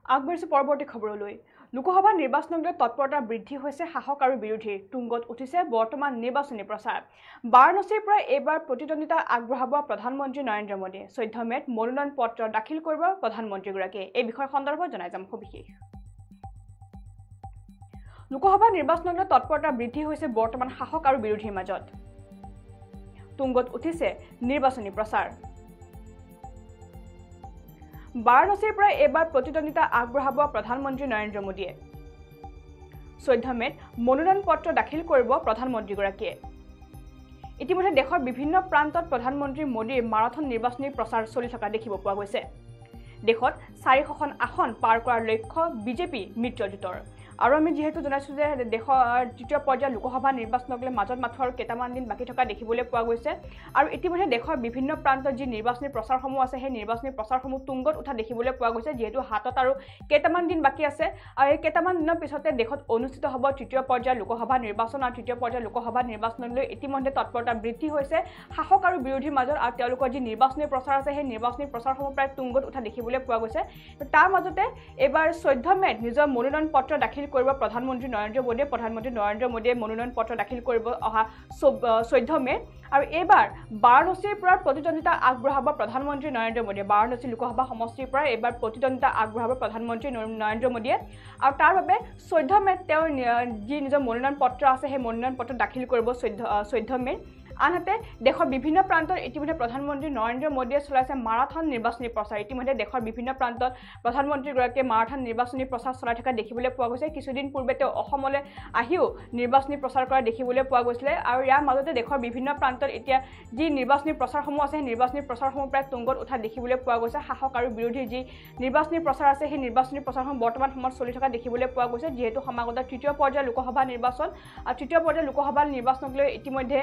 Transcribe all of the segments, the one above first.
আগবাঢ়িছে পৰৱৰ্তী খবৰলৈ লোকসভা নিৰ্বাচনলৈ তৎপৰতা বৃদ্ধি হৈছে শাসক আৰু বিৰোধীৰ তুংগত উঠিছে বৰ্তমান নিৰ্বাচনী প্ৰচাৰ বাৰাণসীৰ পৰা এইবাৰ প্ৰতিদ্বন্দ্বিতা আগবঢ়াব প্ৰধানমন্ত্ৰী নৰেন্দ্ৰ মোদীয়ে 14 মেত মনোনয়ন পত্ৰ দাখিল কৰিব প্ৰধানমন্ত্ৰীগৰাকীয়ে এই বিষয় সন্দৰ্ভত জনাই যাম সবিশেষ লোকসভা নিৰ্বাচনলৈ তৎপৰতা বৃদ্ধি হৈছে বৰ্তমান শাসক আৰু বিৰোধীৰ মাজত তুংগত উঠিছে নিৰ্বাচনী প্ৰচাৰ বাৰাণসীৰ পৰা এইবাৰ প্ৰতিদ্বন্দ্বিতা আগবঢ়াব প্ৰধানমন্ত্ৰী নৰেন্দ্ৰ মোদীয়ে 14 মেত মনোনয়ন পত্ৰ দাখিল কৰিব প্ৰধানমন্ত্ৰীগৰাকীয়ে ইতিমধ্যে দেশৰ বিভিন্ন প্ৰান্তত প্ৰধানমন্ত্ৰী মোদীৰ মাৰাথন নিৰ্বাচনী প্ৰচাৰ চলি থকা দেখিব পোৱা গৈছে দেশত 400খন আসন পাৰ কৰাৰ লক্ষ্য বিজেপি মিত্ৰজোঁটৰ আৰু আমি যেহেতু জনাইছো যে দেশৰ তৃতীয় পৰ্যায়ৰ লোকসভা নিৰ্বাচনকলৈ মাজত মাত্ৰ আৰু কেইটামান দিন বাকি থকা দেখিবলৈ পোৱা গৈছে আৰু ইতিমধ্যে দেশৰ বিভিন্ন প্ৰান্তত যি নিৰ্বাচনী প্ৰচাৰসমূহ আছে সেই নিৰ্বাচনী প্ৰচাৰসমূহ তুংগত উঠা দেখিবলৈ পোৱা গৈছে যেহেতু হাতত আৰু কেইটামান দিন বাকি আছে আৰু এই কেইটামান দিনৰ পিছতে দেশত অনুষ্ঠিত হ'ব তৃতীয় পৰ্যায়ৰ লোকসভা নিৰ্বাচন আৰু তৃতীয় পৰ্যায়ৰ লোকসভা নিৰ্বাচনলৈ ইতিমধ্যে তৎপৰতা বৃদ্ধি হৈছে শাসক আৰু বিৰোধীৰ মাজত আৰু তেওঁলোকৰ যি নিৰ্বাচনী প্ৰচাৰ আছে সেই নিৰ্বাচনী প্ৰচাৰসমূহ প্ৰায় তুংগত উঠা দেখিবলৈ পোৱা গৈছে তাৰ মাজতে এবাৰ 14 মেত নিজৰ মনোনয়ন পত্ৰ দাখিল কৰিব প্ৰধানমন্ত্ৰী নৰেন্দ্ৰ মোদীয়ে মনোনয়ন পত্ৰ দাখিল কৰিব অহা 14 মে আৰু এবাৰ বাৰাণসীৰ পৰা প্ৰতিদ্বন্দ্বিতা আগবঢ়াব প্ৰধানমন্ত্ৰী নৰেন্দ্ৰ মোদীয়ে বাৰাণসী লোকসভা সমষ্টিৰ পৰা এবাৰ প্ৰতিদ্বন্দ্বিতা আগবঢ়াব প্ৰধানমন্ত্ৰী নৰেন্দ্ৰ মোদীয়ে আৰু তাৰ বাবে 14 মেত তেওঁ যি নিজৰ মনোনয়ন পত্ৰ আছে সেই মনোনয়ন পত্ৰ দাখিল কৰিব 14 মে আনহাতে দেশৰ বিভিন্ন প্ৰান্তত ইতিমধ্যে প্ৰধানমন্ত্ৰী নৰেন্দ্ৰ মোদীয়ে চলাইছে মাৰাথন নিৰ্বাচনী প্ৰচাৰ ইতিমধ্যে দেশৰ বিভিন্ন প্ৰান্তত প্ৰধানমন্ত্ৰীগৰাকীয়ে মাৰাথন নিৰ্বাচনী প্ৰচাৰ চলাই থকা দেখিবলৈ পোৱা গৈছে কিছুদিন পূৰ্বে তেওঁ অসমলৈ আহিও নিৰ্বাচনী প্ৰচাৰ কৰা দেখিবলৈ পোৱা গৈছিলে আৰু ইয়াৰ মাজতে দেশৰ বিভিন্ন প্ৰান্তত এতিয়া যি নিৰ্বাচনী প্ৰচাৰসমূহ আছে সেই নিৰ্বাচনী প্ৰচাৰসমূহ প্ৰায় তুংগত উঠা দেখিবলৈ পোৱা গৈছে শাসক আৰু বিৰোধীৰ যি নিৰ্বাচনী প্ৰচাৰ আছে সেই নিৰ্বাচনী প্ৰচাৰসমূহ বৰ্তমান সময়ত চলি থকা দেখিবলৈ পোৱা গৈছে যিহেতু সমাগত তৃতীয় পৰ্যায়ৰ লোকসভা নিৰ্বাচন আৰু তৃতীয় পৰ্যায়ৰ লোকসভা নিৰ্বাচনক লৈ ইতিমধ্যে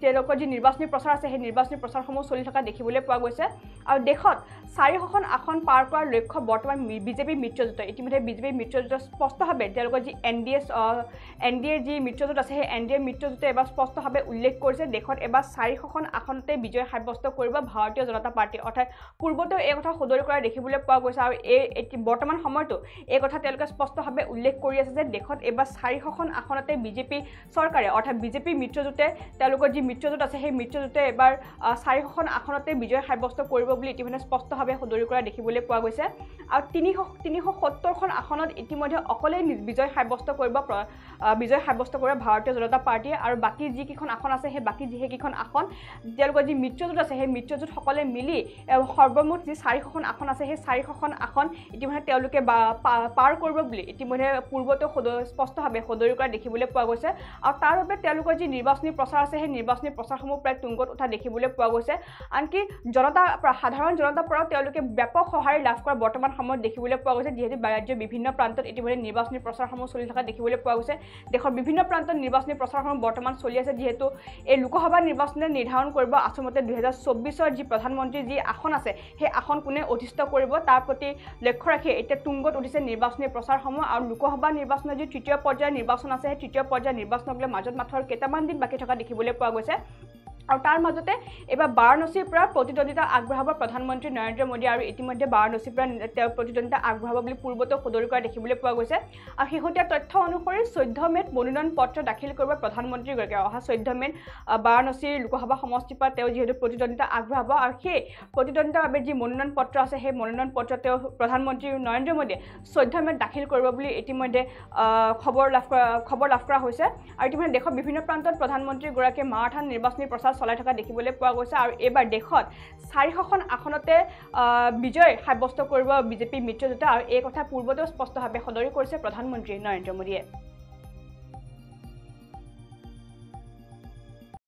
তেওঁলোকৰ যি নিৰ্বাচনী প্ৰচাৰ আছে সেই নিৰ্বাচনী প্ৰচাৰসমূহ চলি থকা দেখিবলৈ পোৱা গৈছে আৰু দেশত 400খন আসন পাৰ কৰাৰ লক্ষ্য বৰ্তমান বিজেপি মিত্ৰজোঁটৰ ইতিমধ্যে বিজেপি মিত্ৰজোঁটৰ স্পষ্টভাৱে তেওঁলোকৰ যি এনডিএৰ যি মিত্ৰজোঁট আছে সেই এনডিএৰ মিত্ৰজোঁটে এবাৰ স্পষ্টভাৱে উল্লেখ কৰিছে দেশত এবাৰ 400খন আসনতে বিজয় সাব্যস্ত কৰিব ভাৰতীয় জনতা পাৰ্টি অৰ্থাৎ পূৰ্বতেও এই কথা সদৰি কৰা দেখিবলৈ পোৱা গৈছে আৰু বৰ্তমান সময়তো এই কথা তেওঁলোকে স্পষ্টভাৱে উল্লেখ কৰি আছে যে দেশত এবাৰ 400খন আসনতে বিজেপি চৰকাৰে অৰ্থাৎ বিজেপি মিত্ৰজোঁটে তেওঁলোকৰ যি মিত্ৰজোঁট আছে সেই মিত্ৰজোঁটে এবাৰ 400খন আসনতে বিজয় সাব্যস্ত কৰিব বুলি ইতিমধ্যে স্পষ্টভাৱে সদৰি কৰা দেখিবলৈ পোৱা গৈছে আৰু 370খন আসনত ইতিমধ্যে অকলেই বিজয় সাব্যস্ত কৰিব ভাৰতীয় জনতা পাৰ্টিয়ে আৰু বাকী যিকেইখন আসন আছে সেই বাকী যিকেইখন আসন তেওঁলোকৰ যি মিত্ৰজোঁট আছে সেই মিত্ৰজোঁট সকলে মিলি সৰ্বমুঠ যি 400খন আসন আছে সেই 400খন আসন ইতিমধ্যে তেওঁলোকে পাৰ কৰিব বুলি ইতিমধ্যে পূৰ্বতেও স্পষ্টভাৱে সদৰি কৰা দেখিবলৈ পোৱা গৈছে আৰু তাৰ বাবে তেওঁলোকৰ যি নিৰ্বাচনী প্ৰচাৰ আছে সেই নিৰ্বাচনী প্ৰচাৰসমূহ প্ৰায় তুংগত উঠা দেখিবলৈ পোৱা গৈছে আনকি সাধাৰণ জনতাৰ পৰাও তেওঁলোকে ব্যাপক সঁহাৰি লাভ কৰা বৰ্তমান সময়ত দেখিবলৈ পোৱা গৈছে যিহেতু ৰাজ্যৰ বিভিন্ন প্ৰান্তত ইতিমধ্যে নিৰ্বাচনী প্ৰচাৰসমূহ চলি থকা দেখিবলৈ পোৱা গৈছে দেশৰ বিভিন্ন প্ৰান্তত নিৰ্বাচনী প্ৰচাৰসমূহ বৰ্তমান চলি আছে যিহেতু এই লোকসভা নিৰ্বাচনে নিৰ্ধাৰণ কৰিব আচলতে 2024ৰ যি প্ৰধানমন্ত্ৰীৰ যি আসন আছে সেই আসন কোনে অধিষ্ঠ কৰিব তাৰ প্ৰতি লক্ষ্য ৰাখি এতিয়া তুংগত উঠিছে নিৰ্বাচনী প্ৰচাৰসমূহ আৰু লোকসভা নিৰ্বাচনৰ যি তৃতীয় পৰ্যায়ৰ নিৰ্বাচন আছে সেই তৃতীয় পৰ্যায়ৰ নিৰ্বাচনকলৈ মাজত মাত্ৰ কেইটামান দিন বাকি থকা দেখিবলৈ পোৱা গৈছে আৰু তাৰ মাজতে এবাৰ বাৰাণসীৰ পৰা প্ৰতিদ্বন্দ্বিতা আগবঢ়াব প্ৰধানমন্ত্ৰী নৰেন্দ্ৰ মোদী আৰু ইতিমধ্যে বাৰাণসীৰ পৰা তেওঁ প্ৰতিদ্বন্দ্বিতা আগবঢ়াব বুলি পূৰ্বতেও সদৰি কৰা দেখিবলৈ পোৱা গৈছে আৰু শেহতীয়া তথ্য অনুসৰি 14 মেত মনোনয়ন পত্ৰ দাখিল কৰিব প্ৰধানমন্ত্ৰীগৰাকীয়ে অহা 14 মেত বাৰাণসীৰ লোকসভা সমষ্টিৰ পৰা তেওঁ যিহেতু প্ৰতিদ্বন্দ্বিতা আগবঢ়াব আৰু সেই প্ৰতিদ্বন্দ্বিতাৰ বাবে যি মনোনয়ন পত্ৰ আছে সেই মনোনয়ন পত্ৰ তেওঁ প্ৰধানমন্ত্ৰী নৰেন্দ্ৰ মোদীয়ে 14 মেত দাখিল কৰিব বুলি ইতিমধ্যে খবৰ লাভ কৰা হৈছে আৰু ইতিমধ্যে দেশৰ বিভিন্ন প্ৰান্তত প্ৰধানমন্ত্ৰীগৰাকীয়ে মাৰাথন নিৰ্বাচনী প্ৰচাৰ চলাই থকা দেখিবলৈ পোৱা গৈছে আৰু এইবাৰ দেশত 400খন আসনতে বিজয় সাব্যস্ত কৰিব বিজেপি মিত্ৰজোঁটে আৰু এই কথা পূৰ্বতেও স্পষ্টভাৱে সদৰি কৰিছে প্ৰধানমন্ত্ৰী নৰেন্দ্ৰ মোদীয়ে